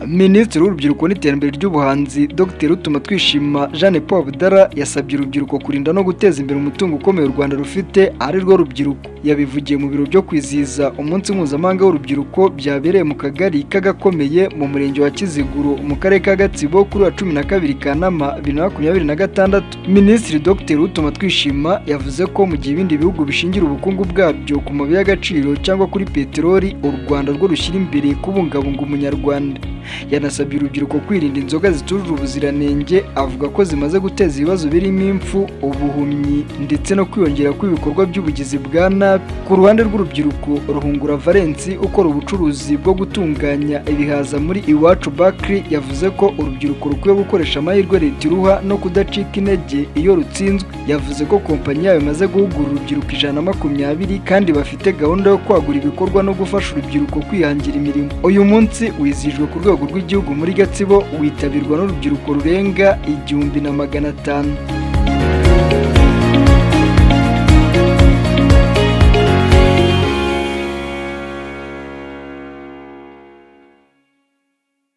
Minisitiri w'Urubyiruko n'Iterambere ry'Ubuhanzi Dr Utumatwishima Jeanne Paul Budara yasabye urubyiruko kurinda no guteza imbere umutungo ukomeye u Rwanda rufite ari rwo rubyiruko. Yabivugiye mu biro byo kwizihiza umunsi mpuzamahanga w'urubyiruko byabereye mu kagari k'Agakomeye mu murenge wa Kiziguro mu karere ka Gatsibo kuri wa 12 Kanama 2026. Minisitiri Dr Utumatwishima yavuze ko mu gihe ibindi bihugu bishingira ubukungu bwabyo ku mabuye y'agaciro cyangwa kuri peteroli, u Rwanda rwo rushyira imbere kubungabunga umunyarwanda. Yanasabye urubyiruko kwirinda inzoga zitujuje ubuziranenge, avuga ko zimaze guteza ibibazo birimo impfu, ubuhumyi ndetse no kwiyongera kw'ibikorwa by'ubugizi bwa nabi. Ku ruhande rw'urubyiruko, Ruhungura Valens ukora ubucuruzi bwo gutunganya ibihaza muri Iwacu Bakery yavuze ko urubyiruko rukwiye gukoresha amahirwe leta iruha no kudacika intege iyo rutsinzwe. Yavuze ko kompanyi yayo imaze guhugura urubyiruko 120 kandi bafite gahunda yo kwagura ibikorwa no gufasha urubyiruko kwihangira imirimo. Uyu munsi wizihijwe ku rwego rw'igihugu muri Gatsibo, witabirwa n'urubyiruko rurenga 1500.